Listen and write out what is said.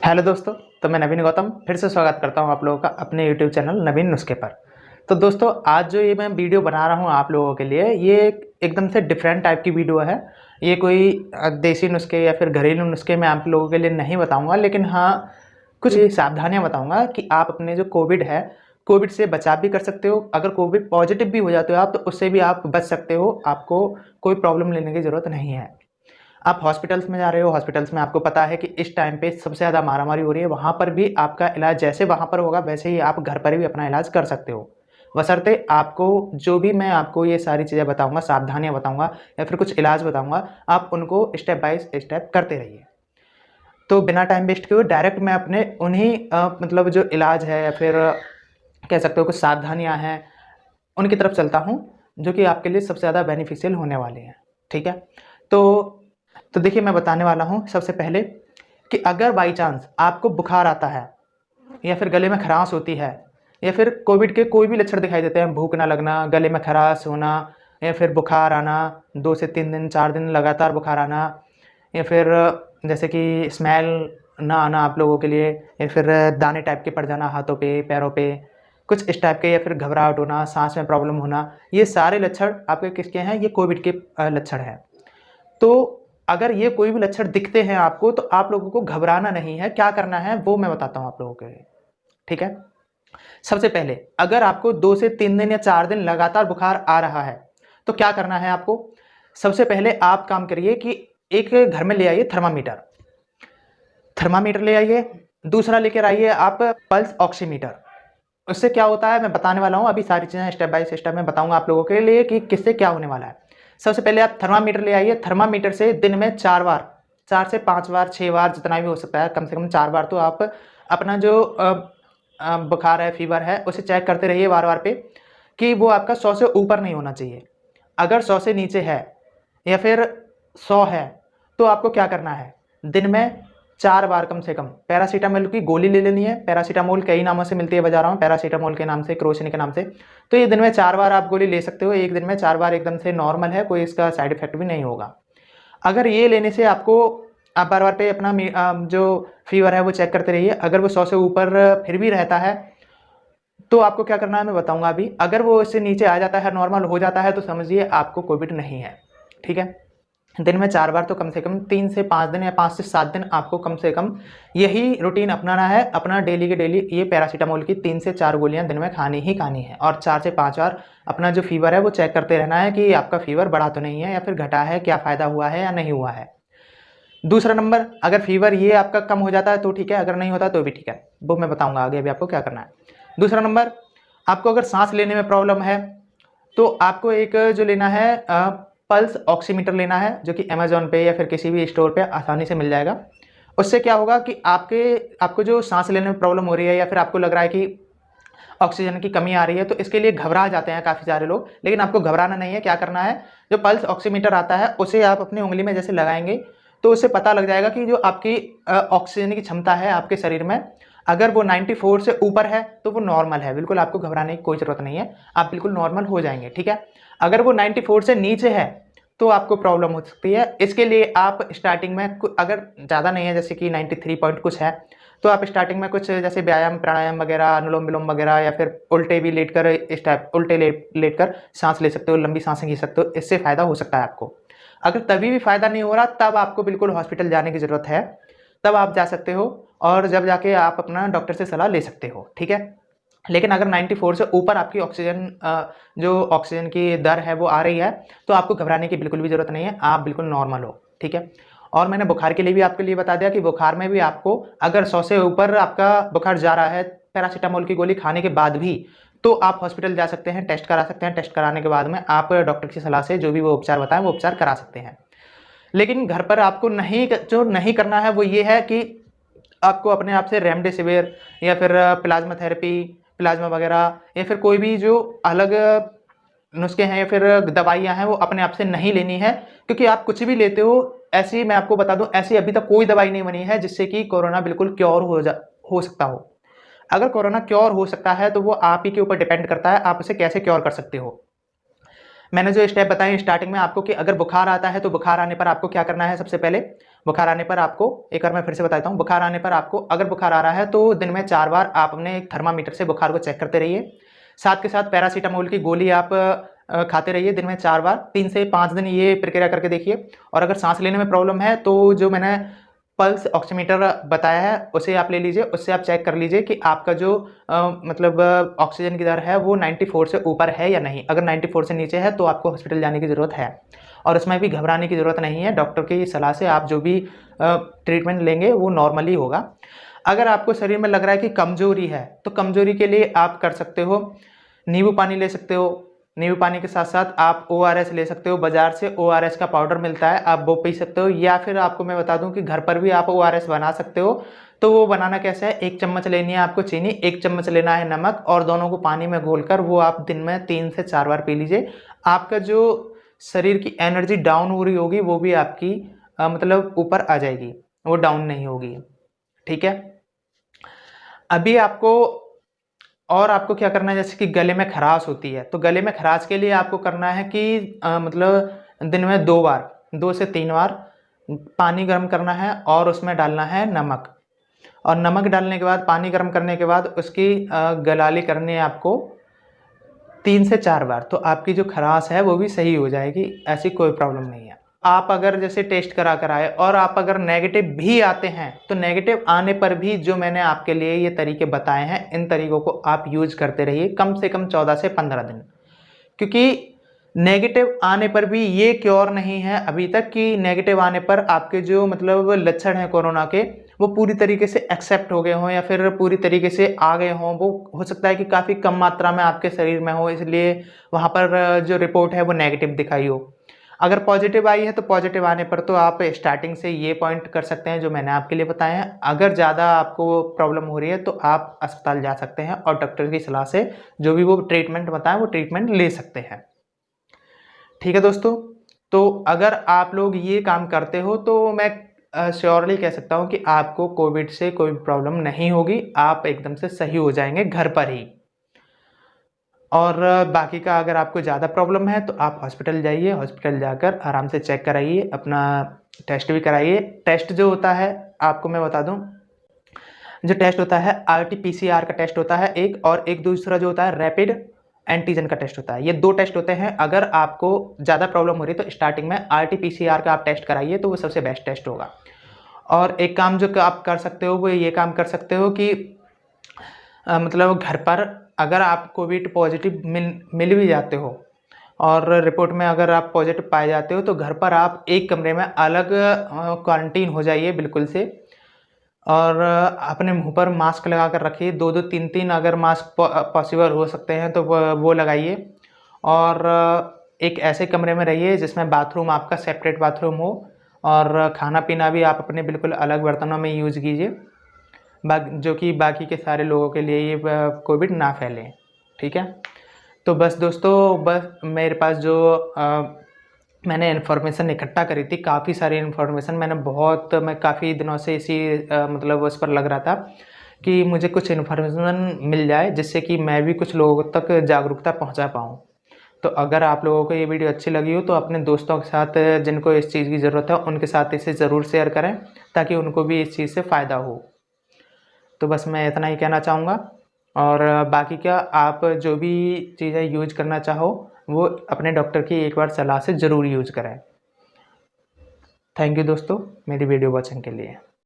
Hello दोस्तों। तो मैं नवीन गौतम फिर से स्वागत करता हूं आप लोगों का अपने यूट्यूब चैनल नवीन नुस्खे पर। तो दोस्तों, आज जो ये मैं वीडियो बना रहा हूं आप लोगों के लिए, ये एकदम से डिफरेंट टाइप की वीडियो है। ये कोई देसी नुस्खे या फिर घरेलू नुस्खे मैं आप लोगों के लिए नहीं बताऊंगा, लेकिन हाँ, कुछ सावधानियां बताऊंगा कि आप अपने जो कोविड से बचाव भी कर सकते हो। अगर कोविड पॉजिटिव भी हो जाते हो आप, तो उससे भी आप बच सकते हो। आपको कोई प्रॉब्लम लेने की ज़रूरत नहीं है। आप हॉस्पिटल्स में जा रहे हो, हॉस्पिटल्स में आपको पता है कि इस टाइम पे सबसे ज़्यादा मारामारी हो रही है, वहाँ पर भी आपका इलाज जैसे वहाँ पर होगा वैसे ही आप घर पर भी अपना इलाज कर सकते हो। बशर्ते आपको जो भी मैं आपको ये सारी चीज़ें बताऊँगा, सावधानियाँ बताऊँगा या फिर कुछ इलाज बताऊँगा, आप उनको स्टेप बाय स्टेप करते रहिए। तो बिना टाइम वेस्ट किए डायरेक्ट मैं अपने उन्हीं मतलब जो इलाज है या फिर कह सकते हो कुछ सावधानियाँ हैं, उनकी तरफ चलता हूँ, जो कि आपके लिए सबसे ज़्यादा बेनिफिशियल होने वाली हैं। ठीक है? तो देखिए, मैं बताने वाला हूँ सबसे पहले कि अगर बाई चांस आपको बुखार आता है या फिर गले में खराश होती है या फिर कोविड के कोई भी लक्षण दिखाई देते हैं, भूख ना लगना, गले में खराश होना या फिर बुखार आना, 2 से 3 दिन 4 दिन लगातार बुखार आना, या फिर जैसे कि स्मेल ना आना आप लोगों के लिए, या फिर दाने टाइप के पड़ जाना हाथों पे, पैरों पे, कुछ इस टाइप के, या फिर घबराहट होना, सांस में प्रॉब्लम होना, ये सारे लक्षण आपके किसके हैं? ये कोविड के लक्षण हैं। तो अगर ये कोई भी लक्षण दिखते हैं आपको, तो आप लोगों को घबराना नहीं है। क्या करना है वो मैं बताता हूँ आप लोगों के लिए। ठीक है? सबसे पहले, अगर आपको 2 से 3 दिन या 4 दिन लगातार बुखार आ रहा है, तो क्या करना है आपको? सबसे पहले आप काम करिए कि एक घर में ले आइए थर्मामीटर। थर्मामीटर ले आइए। दूसरा लेकर आइए आप पल्स ऑक्सीमीटर। उससे क्या होता है मैं बताने वाला हूँ। अभी सारी चीज़ें स्टेप बाय स्टेप मैं बताऊँगा आप लोगों के लिए कि किससे क्या होने वाला है। सबसे पहले आप थर्मामीटर ले आइए। थर्मामीटर से दिन में 4 बार, 4 से 5 बार, 6 बार, जितना भी हो सकता है, कम से कम 4 बार तो आप अपना जो बुखार है, फीवर है, उसे चेक करते रहिए बार-बार पे कि वो आपका 100 से ऊपर नहीं होना चाहिए। अगर 100 से नीचे है या फिर 100 है, तो आपको क्या करना है? दिन में 4 बार कम से कम पैरासीटामोल की गोली ले लेनी है। पैरासीटामोल कई नामों से मिलती है बाज़ारों में, पैरासीटामोल के नाम से, क्रोसिन के नाम से। तो ये दिन में 4 बार आप गोली ले सकते हो। एक दिन में 4 बार एकदम से नॉर्मल है, कोई इसका साइड इफ़ेक्ट भी नहीं होगा। अगर ये लेने से आपको, आप बार-बार पे अपना जो फ़ीवर है वो चेक करते रहिए। अगर वो 100 से ऊपर फिर भी रहता है, तो आपको क्या करना है मैं बताऊँगा अभी। अगर वो इससे नीचे आ जाता है, नॉर्मल हो जाता है, तो समझिए आपको कोविड नहीं है। ठीक है? दिन में 4 बार तो कम से कम 3 से 5 दिन या 5 से 7 दिन आपको कम से कम यही रूटीन अपनाना है। अपना डेली के डेली ये पैरासीटामोल की 3 से 4 गोलियाँ दिन में खानी ही खानी है, और 4 से 5 बार अपना जो फ़ीवर है वो चेक करते रहना है कि आपका फ़ीवर बढ़ा तो नहीं है या फिर घटा है, क्या फ़ायदा हुआ है या नहीं हुआ है। दूसरा नंबर, अगर फ़ीवर ये आपका कम हो जाता है तो ठीक है, अगर नहीं होता तो भी ठीक है। वो मैं बताऊँगा आगे अभी आपको क्या करना है। दूसरा नंबर, आपको अगर साँस लेने में प्रॉब्लम है, तो आपको एक जो लेना है पल्स ऑक्सीमीटर लेना है, जो कि अमेज़न पे या फिर किसी भी स्टोर पे आसानी से मिल जाएगा। उससे क्या होगा कि आपको जो साँस लेने में प्रॉब्लम हो रही है या फिर आपको लग रहा है कि ऑक्सीजन की कमी आ रही है, तो इसके लिए घबरा जाते हैं काफ़ी सारे लोग, लेकिन आपको घबराना नहीं है। क्या करना है, जो पल्स ऑक्सीमीटर आता है उसे आप अपनी उँगली में जैसे लगाएँगे, तो उससे पता लग जाएगा कि जो आपकी ऑक्सीजन की क्षमता है आपके शरीर में, अगर वो 94 से ऊपर है तो वो नॉर्मल है। बिल्कुल आपको घबराने की कोई ज़रूरत नहीं है, आप बिल्कुल नॉर्मल हो जाएँगे। ठीक है? अगर वो 94 से नीचे है, तो आपको प्रॉब्लम हो सकती है। इसके लिए आप स्टार्टिंग में अगर ज़्यादा नहीं है, जैसे कि 93 पॉइंट कुछ है, तो आप स्टार्टिंग में कुछ जैसे व्यायाम, प्राणायाम वगैरह, अनुलोम-विलोम वगैरह, या फिर उल्टे भी लेटकर इस टाइप उल्टे लेटकर साँस ले सकते हो, लंबी साँसें खींच सकते हो। इससे फ़ायदा हो सकता है आपको। अगर तभी भी फ़ायदा नहीं हो रहा, तब आपको बिल्कुल हॉस्पिटल जाने की ज़रूरत है। तब आप जा सकते हो और जब जाके आप अपना डॉक्टर से सलाह ले सकते हो। ठीक है? लेकिन अगर 94 से ऊपर आपकी जो ऑक्सीजन की दर है वो आ रही है, तो आपको घबराने की बिल्कुल भी ज़रूरत नहीं है, आप बिल्कुल नॉर्मल हो। ठीक है? और मैंने बुखार के लिए भी आपके लिए बता दिया कि बुखार में भी आपको, अगर 100 से ऊपर आपका बुखार जा रहा है पैरासीटामोल की गोली खाने के बाद भी, तो आप हॉस्पिटल जा सकते हैं, टेस्ट करा सकते हैं। टेस्ट कराने के बाद में आप डॉक्टर की सलाह से जो भी वो उपचार बताएँ वो उपचार करा सकते हैं। लेकिन घर पर आपको जो नहीं करना है वो ये है कि आपको अपने आप से रेमडेसिविर या फिर प्लाज़्मा थेरेपी, प्लाज़्मा वगैरह, या फिर कोई भी जो अलग नुस्खे हैं या फिर दवाइयाँ हैं, वो अपने आप से नहीं लेनी है। क्योंकि आप कुछ भी लेते हो, ऐसी मैं आपको बता दूँ, ऐसी अभी तक कोई दवाई नहीं बनी है जिससे कि कोरोना बिल्कुल क्योर हो सकता हो। अगर कोरोना क्योर हो सकता है तो वो आप ही के ऊपर डिपेंड करता है, आप उसे कैसे क्योर कर सकते हो। मैंने जो स्टेप बताए स्टार्टिंग में आपको कि अगर बुखार आता है तो बुखार आने पर आपको क्या करना है। सबसे पहले बुखार आने पर आपको एक बार मैं फिर से बताता हूँ, बुखार आने पर आपको अगर बुखार आ रहा है तो दिन में 4 बार आप अपने एक थर्मामीटर से बुखार को चेक करते रहिए। साथ के साथ पैरासीटामोल की गोली आप खाते रहिए दिन में 4 बार, 3 से 5 दिन ये प्रक्रिया करके देखिए। और अगर सांस लेने में प्रॉब्लम है तो जो मैंने पल्स ऑक्सीमीटर बताया है उसे आप ले लीजिए, उससे आप चेक कर लीजिए कि आपका जो मतलब ऑक्सीजन की दर है वो 94 से ऊपर है या नहीं। अगर 94 से नीचे है तो आपको हॉस्पिटल जाने की ज़रूरत है, और उसमें भी घबराने की ज़रूरत नहीं है। डॉक्टर की सलाह से आप जो भी ट्रीटमेंट लेंगे वो नॉर्मली होगा। अगर आपको शरीर में लग रहा है कि कमजोरी है तो कमजोरी के लिए आप कर सकते हो, नींबू पानी ले सकते हो। नींबू पानी के साथ साथ आप ORS ले सकते हो, बाजार से ORS का पाउडर मिलता है, आप वो पी सकते हो। या फिर आपको मैं बता दूं कि घर पर भी आप ORS बना सकते हो। तो वो बनाना कैसे है, 1 चम्मच लेनी है आपको चीनी, 1 चम्मच लेना है नमक, और दोनों को पानी में घोलकर वो आप दिन में 3 से 4 बार पी लीजिए। आपका जो शरीर की एनर्जी डाउन हो रही होगी वो भी आपकी मतलब ऊपर आ जाएगी, वो डाउन नहीं होगी। ठीक है। अभी आपको और आपको क्या करना है, जैसे कि गले में खराश होती है तो गले में खराश के लिए आपको करना है कि मतलब दिन में 2 बार, 2 से 3 बार पानी गर्म करना है और उसमें डालना है नमक। और नमक डालने के बाद, पानी गर्म करने के बाद उसकी गलाली करनी है आपको 3 से 4 बार, तो आपकी जो खराश है वो भी सही हो जाएगी, ऐसी कोई प्रॉब्लम नहीं है। आप अगर जैसे टेस्ट करा कर आए और आप अगर नेगेटिव भी आते हैं तो नेगेटिव आने पर भी जो मैंने आपके लिए ये तरीके बताए हैं, इन तरीकों को आप यूज करते रहिए कम से कम 14 से 15 दिन। क्योंकि नेगेटिव आने पर भी ये क्योर नहीं है अभी तक कि नेगेटिव आने पर आपके जो मतलब लक्षण हैं कोरोना के वो पूरी तरीके से एक्सेप्ट हो गए हों या फिर पूरी तरीके से आ गए हों। वो हो सकता है कि काफ़ी कम मात्रा में आपके शरीर में हो, इसलिए वहाँ पर जो रिपोर्ट है वो नेगेटिव दिखाई हो। अगर पॉजिटिव आई है तो पॉजिटिव आने पर तो आप स्टार्टिंग से ये पॉइंट कर सकते हैं जो मैंने आपके लिए बताए हैं। अगर ज़्यादा आपको प्रॉब्लम हो रही है तो आप अस्पताल जा सकते हैं और डॉक्टर की सलाह से जो भी वो ट्रीटमेंट बताएं वो ट्रीटमेंट ले सकते हैं। ठीक है दोस्तों, तो अगर आप लोग ये काम करते हो तो मैं श्योरली कह सकता हूँ कि आपको कोविड से कोई प्रॉब्लम नहीं होगी, आप एकदम से सही हो जाएंगे घर पर ही। और बाकी का अगर आपको ज़्यादा प्रॉब्लम है तो आप हॉस्पिटल जाइए, हॉस्पिटल जाकर आराम से चेक कराइए, अपना टेस्ट भी कराइए। टेस्ट जो होता है आपको मैं बता दूं, जो टेस्ट होता है RT-PCR का टेस्ट होता है एक, और एक दूसरा जो होता है रैपिड एंटीजन का टेस्ट होता है। ये 2 टेस्ट होते हैं। अगर आपको ज़्यादा प्रॉब्लम हो रही है तो स्टार्टिंग में RT-PCR का आप टेस्ट कराइए तो वो सबसे बेस्ट टेस्ट होगा। और एक काम जो आप कर सकते हो वो ये काम कर सकते हो कि मतलब घर पर अगर आप कोविड पॉजिटिव मिल भी जाते हो और रिपोर्ट में अगर आप पॉजिटिव पाए जाते हो तो घर पर आप एक कमरे में अलग क्वारंटीन हो जाइए बिल्कुल से, और अपने मुंह पर मास्क लगा कर रखिए। 2-2 3-3 अगर मास्क पॉसिबल हो सकते हैं तो वो लगाइए। और एक ऐसे कमरे में रहिए जिसमें बाथरूम आपका सेपरेट बाथरूम हो, और खाना पीना भी आप अपने बिल्कुल अलग बर्तनों में यूज़ कीजिए, जो कि बाकी के सारे लोगों के लिए ये कोविड ना फैले। ठीक है। तो बस दोस्तों, बस मेरे पास जो मैंने इन्फॉर्मेशन इकट्ठा करी थी, काफ़ी सारी इन्फॉर्मेशन मैं काफ़ी दिनों से इसी मतलब उस पर लग रहा था कि मुझे कुछ इन्फॉर्मेशन मिल जाए जिससे कि मैं भी कुछ लोगों तक जागरूकता पहुंचा पाऊं। तो अगर आप लोगों को ये वीडियो अच्छी लगी हो तो अपने दोस्तों के साथ जिनको इस चीज़ की ज़रूरत है उनके साथ इसे ज़रूर शेयर करें ताकि उनको भी इस चीज़ से फ़ायदा हो। तो बस मैं इतना ही कहना चाहूँगा। और बाकी क्या, आप जो भी चीज़ें यूज करना चाहो वो अपने डॉक्टर की एक बार सलाह से ज़रूर यूज करें। थैंक यू दोस्तों मेरी वीडियो वॉचिंग के लिए।